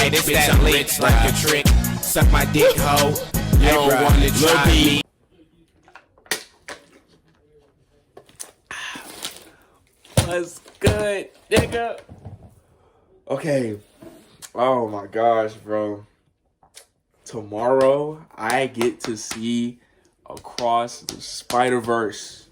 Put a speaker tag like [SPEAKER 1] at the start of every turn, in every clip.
[SPEAKER 1] Hey, this that lit like a trick. Suck my dick, hoe. You don't wanna try me.
[SPEAKER 2] What's good, nigga?
[SPEAKER 3] Okay. Oh my gosh, bro. Tomorrow, I get to see Across the Spider-Verse.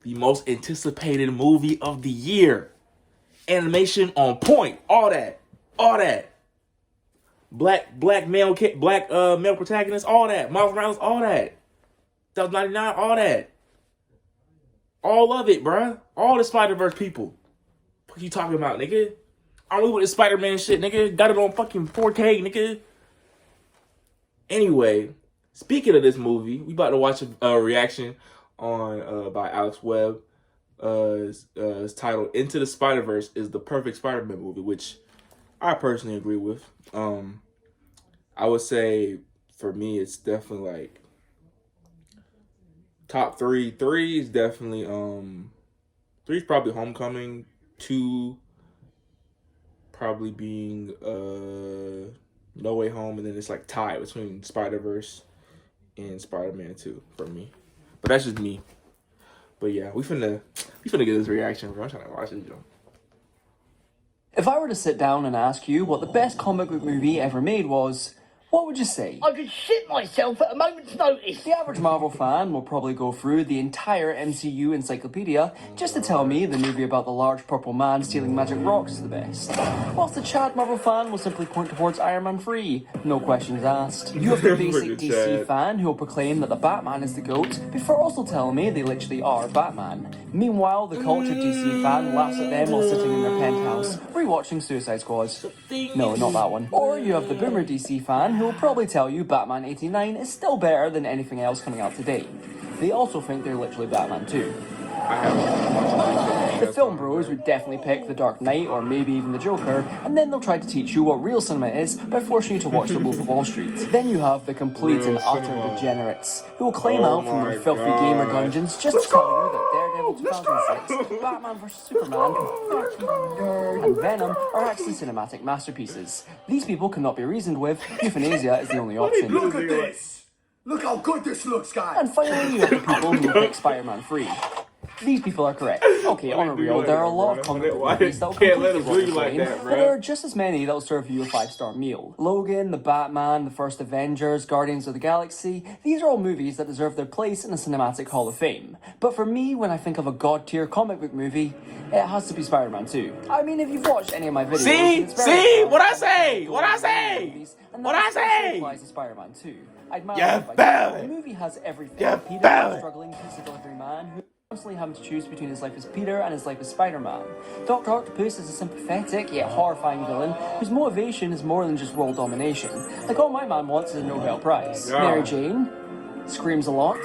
[SPEAKER 3] The most anticipated movie of the year. Animation on point. All that. Black male protagonist, all that. Miles Morales, all that. 2099, all that. All of it, bruh. All the Spider-Verse people. What you talking about, nigga? I'm with this Spider-Man shit, nigga. Got it on fucking 4K, nigga. Anyway, speaking of this movie, we about to watch a reaction on by Alex Webb. It's titled "Into the Spider-Verse is the perfect Spider-Man movie," which I personally agree with. I would say for me, it's definitely like top three. Three is definitely three is probably Homecoming. Two probably being No Way Home, and then it's like tied between Spider-Verse and Spider-Man 2 for me. But that's just me. But yeah, we finna get this reaction, bro. I'm trying to watch it, Joe.
[SPEAKER 4] If I were to sit down and ask you what the best comic book movie ever made was, what would you say?
[SPEAKER 5] I could shit myself at a moment's notice.
[SPEAKER 4] The average Marvel fan will probably go through the entire MCU encyclopedia just to tell me the movie about the large purple man stealing magic rocks is the best. Whilst the Chad Marvel fan will simply point towards Iron Man 3, no questions asked. You have the basic DC fan who will proclaim that the Batman is the GOAT before also telling me they literally are Batman. Meanwhile, the cultured DC fan laughs at them while sitting in their penthouse, rewatching Suicide Squad. No, not that one. Or you have the boomer DC fan who will probably tell you Batman 89 is still better than anything else coming out today. They also think they're literally Batman 2. The film bros would definitely pick The Dark Knight or maybe even The Joker, and then they'll try to teach you what real cinema is by forcing you to watch The Wolf of Wall Street. Then you have the complete and utter degenerates, who will claim out from their filthy gamer dungeons just to tell you that Daredevil 2006, Batman vs Superman, and Venom are actually cinematic masterpieces. These people cannot be reasoned with. Euthanasia is the only option.
[SPEAKER 5] Look at this! Look how good this looks, guys!
[SPEAKER 4] And finally, you have the people who will pick Spider-Man 3. These people are correct. Okay, on a real, there are a lot of comic book movies that will completely blow your brain, but there are just as many that will serve you a 5-star meal. Logan, The Batman, The First Avengers, Guardians of the Galaxy, these are all movies that deserve their place in the Cinematic Hall of Fame. But for me, when I think of a god-tier comic book movie, it has to be Spider-Man 2. I mean, if you've watched any of my videos...
[SPEAKER 3] See? What I say?
[SPEAKER 4] Applies to Spider-Man 2.
[SPEAKER 3] The
[SPEAKER 4] movie has everything.
[SPEAKER 3] Peter,
[SPEAKER 4] a struggling piece of delivery man who constantly having to choose between his life as Peter and his life as Spider-Man. Dr. Octopus is a sympathetic yet horrifying villain whose motivation is more than just world domination. Like all my man wants is a Nobel Prize.
[SPEAKER 3] Yeah.
[SPEAKER 4] Mary Jane screams a lot,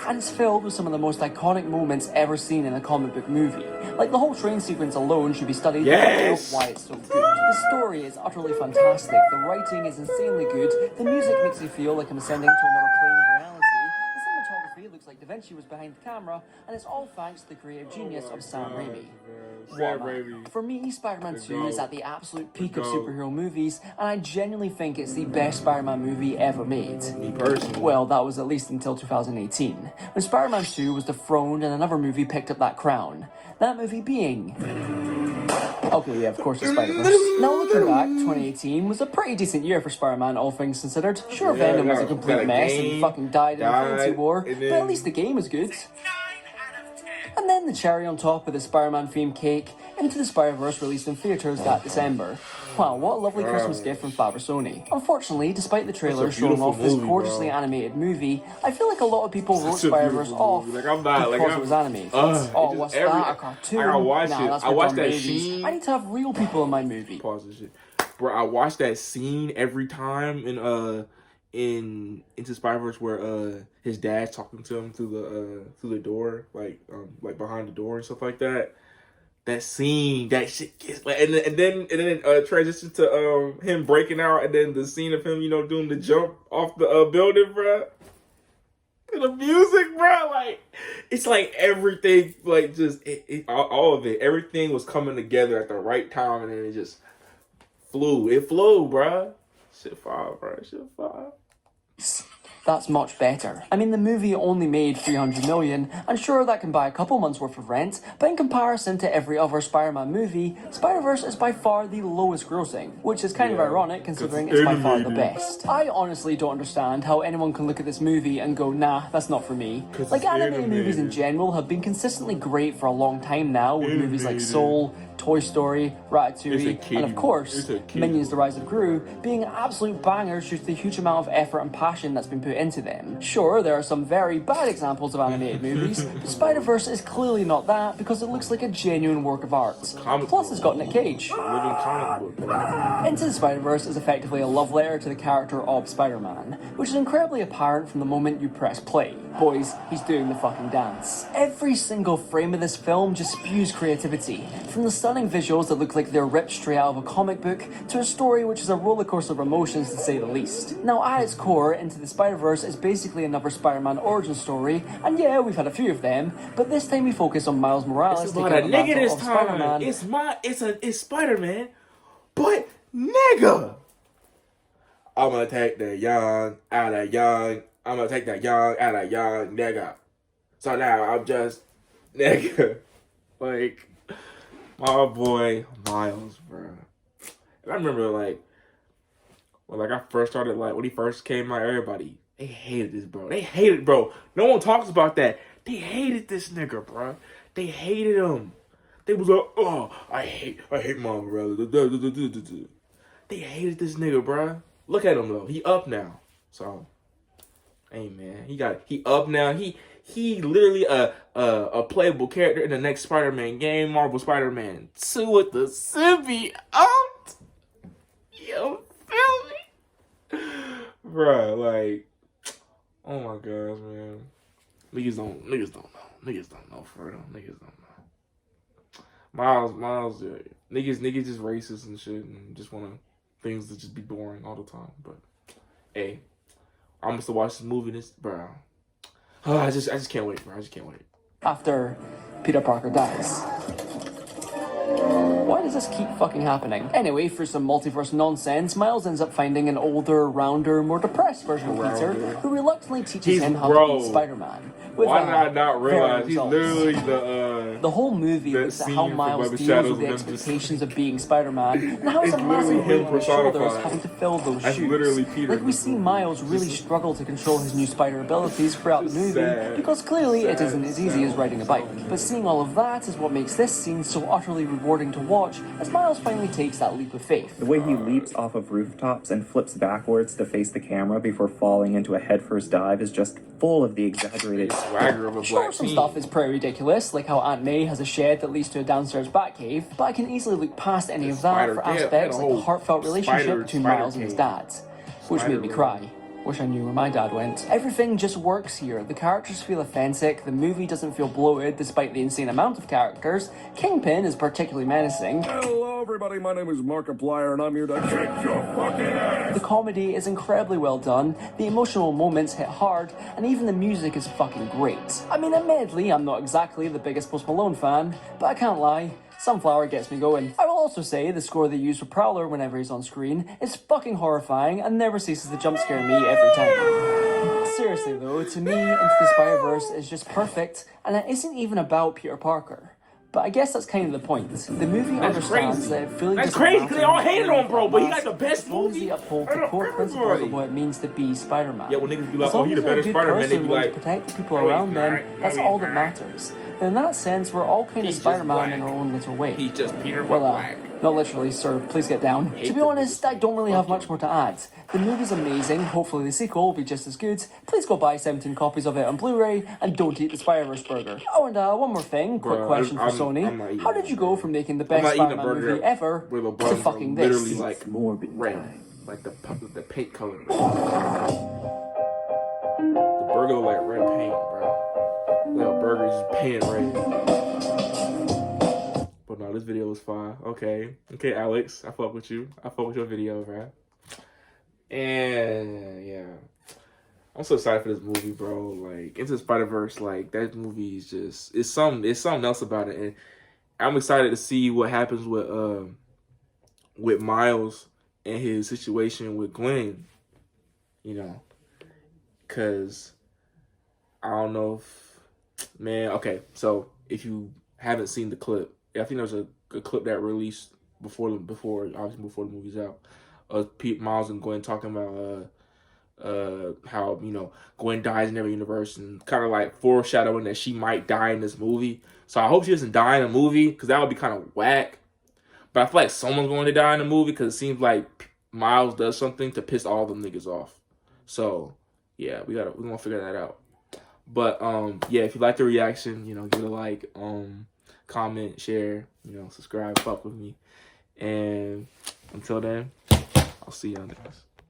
[SPEAKER 4] and it's filled with some of the most iconic moments ever seen in a comic book movie. Like the whole train sequence alone should be studied to know why it's so good. The story is utterly fantastic, the writing is insanely good, the music makes you feel like I'm ascending to another plane of reality. Looks like Da Vinci was behind the camera, and it's all thanks to the creative genius of Sam Raimi. For me, Spider-Man 2 is at the absolute peak of superhero movies, and I genuinely think it's the best Spider-Man movie ever made.
[SPEAKER 3] Me personally.
[SPEAKER 4] Well, that was at least until 2018, when Spider-Man 2 was dethroned and another movie picked up that crown. That movie being... Okay, yeah, of course, it's Spider-Verse. Now, looking back, 2018 was a pretty decent year for Spider-Man, all things considered. Sure, Venom was a complete mess and he fucking died in Infinity War, but at least the game was good. And then the cherry on top of the Spider-Man themed cake, Into the Spider-Verse released in theaters that December. Wow, what a lovely Christmas gift from Faber Sony. Unfortunately, despite the trailer showing off this gorgeously animated movie, I feel like a lot of people wrote Spider-Verse off because it was animated. What's that? A cartoon?
[SPEAKER 3] I watched it.
[SPEAKER 4] That's
[SPEAKER 3] I watched that
[SPEAKER 4] babies.
[SPEAKER 3] scene.
[SPEAKER 4] I need to have real people in my movie.
[SPEAKER 3] Pause this shit. Bro, I watched that scene every time in Into Spider-Verse where his dad's talking to him through the door, like behind the door and stuff like that. That scene, that shit gets like, and then transitions to him breaking out, and then the scene of him, doing the jump off the building, bro. And the music, bro, like it's like everything, like just all of it, everything was coming together at the right time, and then it just flew. It flew, bruh. Shit fire, bruh. Shit fire.
[SPEAKER 4] That's much better. I mean, the movie only made 300 million, and sure, that can buy a couple months worth of rent, but in comparison to every other Spider-Man movie, Spider-Verse is by far the lowest grossing, which is kind of ironic considering it's by far the best. I honestly don't understand how anyone can look at this movie and go, nah, that's not for me. Like, animated movies in general have been consistently great for a long time now, with movies like Soul, Toy Story, Ratatouille, and of course, Minions: The Rise of Gru being absolute bangers due to the huge amount of effort and passion that's been put into them. Sure, there are some very bad examples of animated movies, but Spider-Verse is clearly not that because it looks like a genuine work of art. Plus, it's got Nick Cage.
[SPEAKER 3] Living comic book, bro.
[SPEAKER 4] Into the Spider-Verse is effectively a love letter to the character of Spider-Man, which is incredibly apparent from the moment you press play. Boys, he's doing the fucking dance. Every single frame of this film just spews creativity, from the stunning visuals that look like they're ripped straight out of a comic book, to a story which is a rollercoaster of emotions to say the least. Now, at its core, Into the Spider-Verse is basically another Spider-Man origin story, and yeah, we've had a few of them, but this time we focus on Miles Morales
[SPEAKER 3] It's
[SPEAKER 4] taking
[SPEAKER 3] about a
[SPEAKER 4] up the
[SPEAKER 3] nigga
[SPEAKER 4] mantle
[SPEAKER 3] this
[SPEAKER 4] of
[SPEAKER 3] time.
[SPEAKER 4] Spider-Man.
[SPEAKER 3] It's Spider-Man, but nigga. I'm gonna take the young out of young. I'm gonna take the young out of young nigga. So now I'm just nigga. Like, my boy Miles, bro. And I remember when I first started, when he first came out, everybody, they hated this, bro. They hated, bro. No one talks about that. They hated this nigga, bro. They hated him. They was like, oh, I hate Miles Morales. They hated this nigga, bro. Look at him though. He up now. So, hey man, he up now. He literally a playable character in the next Spider-Man game, Marvel Spider-Man 2 with the symbiote. You feel me? Bruh, like, oh my gosh, man. Niggas don't know for real. Niggas don't know. Miles, yeah. Niggas just racist and shit and just wanna things to just be boring all the time. But hey, I'm gonna watch this movie. Bro. Oh, I just can't wait, bro. I just can't wait.
[SPEAKER 4] After Peter Parker dies. Why does this keep fucking happening? Anyway, for some multiverse nonsense, Miles ends up finding an older, rounder, more depressed version of Peter, who reluctantly teaches him how to be Spider-Man.
[SPEAKER 3] Why did I not realize he's literally
[SPEAKER 4] the whole movie looks at how Miles deals with the expectations of being Spider-Man, and how it's a massive weight on his shoulders having to fill those shoes.
[SPEAKER 3] Literally Peter.
[SPEAKER 4] Like, we see Miles really struggle to control his new spider abilities throughout the movie, because clearly it isn't as easy as riding a bike. But seeing all of that is what makes this scene so utterly rewarding to watch, as Miles finally takes that leap of faith.
[SPEAKER 6] The way he leaps off of rooftops and flips backwards to face the camera before falling into a headfirst dive is just full of the exaggerated
[SPEAKER 3] swagger of a
[SPEAKER 4] Sure,
[SPEAKER 3] black
[SPEAKER 4] some
[SPEAKER 3] teen.
[SPEAKER 4] stuff is pretty ridiculous, like how Aunt May has a shed that leads to a downstairs Batcave, but I can easily look past any of that for aspects like the heartfelt relationship between Miles and his dad, which made me cry. Wish I knew where my dad went. Everything just works here. The characters feel authentic, the movie doesn't feel bloated despite the insane amount of characters, Kingpin is particularly menacing.
[SPEAKER 7] Hello everybody, my name is Markiplier and I'm here to kick your fucking ass!
[SPEAKER 4] The comedy is incredibly well done, the emotional moments hit hard, and even the music is fucking great. I mean, admittedly, I'm not exactly the biggest Post Malone fan, but I can't lie, Sunflower gets me going. I will also say the score they use for Prowler whenever he's on screen is fucking horrifying and never ceases to jump scare me every time. Seriously though, to me, Into the Spider-Verse is just perfect, and it isn't even about Peter Parker. But I guess that's kind of the point. The movie understands that it fully
[SPEAKER 3] That's
[SPEAKER 4] doesn't
[SPEAKER 3] crazy,
[SPEAKER 4] matter
[SPEAKER 3] because they all hated on bro, but he
[SPEAKER 4] mask,
[SPEAKER 3] got the best
[SPEAKER 4] as long as
[SPEAKER 3] movie.
[SPEAKER 4] he upholds the core principles of what it means to be Spider-Man.
[SPEAKER 3] Yeah, when niggas be like,
[SPEAKER 4] As
[SPEAKER 3] oh,
[SPEAKER 4] long
[SPEAKER 3] he
[SPEAKER 4] as
[SPEAKER 3] the
[SPEAKER 4] you're a
[SPEAKER 3] better
[SPEAKER 4] good
[SPEAKER 3] Spider-Man, they
[SPEAKER 4] person
[SPEAKER 3] be
[SPEAKER 4] willing
[SPEAKER 3] like,
[SPEAKER 4] to protect the people
[SPEAKER 3] no, he's
[SPEAKER 4] around them,
[SPEAKER 3] not.
[SPEAKER 4] that's
[SPEAKER 3] No,
[SPEAKER 4] all
[SPEAKER 3] he's
[SPEAKER 4] that
[SPEAKER 3] not.
[SPEAKER 4] matters. And in that sense, we're all kind of
[SPEAKER 3] He's just
[SPEAKER 4] Spider-Man in
[SPEAKER 3] black.
[SPEAKER 4] our own little way.
[SPEAKER 3] He's just Peter
[SPEAKER 4] Well,
[SPEAKER 3] Black.
[SPEAKER 4] not literally, sir. Please get down. To be
[SPEAKER 3] the
[SPEAKER 4] honest, I don't really have much more to add. The movie's amazing. Hopefully the sequel will be just as good. Please go buy 17 copies of it on Blu-ray, and don't eat the Spider-Verse burger. Oh, and one more thing. Quick
[SPEAKER 3] Bro,
[SPEAKER 4] question for
[SPEAKER 3] I'm not
[SPEAKER 4] Sony.
[SPEAKER 3] eating
[SPEAKER 4] How did you go from making the best
[SPEAKER 3] not eating a
[SPEAKER 4] Spider-Man
[SPEAKER 3] burger
[SPEAKER 4] movie ever
[SPEAKER 3] where the
[SPEAKER 4] to
[SPEAKER 3] buns are
[SPEAKER 4] fucking
[SPEAKER 3] literally
[SPEAKER 4] this?
[SPEAKER 3] like
[SPEAKER 6] morbid
[SPEAKER 3] red, like the paint color. The burger look like red paint, bro. Little burger just painted red. But no, this video was fine. Okay, Alex, I fuck with you. I fuck with your video, bro. And yeah, I'm so excited for this movie, bro. Like, Into the Spider-Verse, like, that movie is just, it's something else about it. And I'm excited to see what happens with with Miles and his situation with Gwen, you know, because I don't know if, man, okay, so if you haven't seen the clip, I think there's a clip that released before obviously before the movie's out, Miles and Gwen talking about how, you know, Gwen dies in every universe and kind of like foreshadowing that she might die in this movie. So I hope she doesn't die in a movie, because that would be kind of whack. But I feel like someone's going to die in the movie, because it seems like Miles does something to piss all them niggas off. So yeah, we're gonna figure that out. But yeah, if you like the reaction, you know, give it a like, comment, share, you know, subscribe, fuck with me. And until then, I'll see you on the next.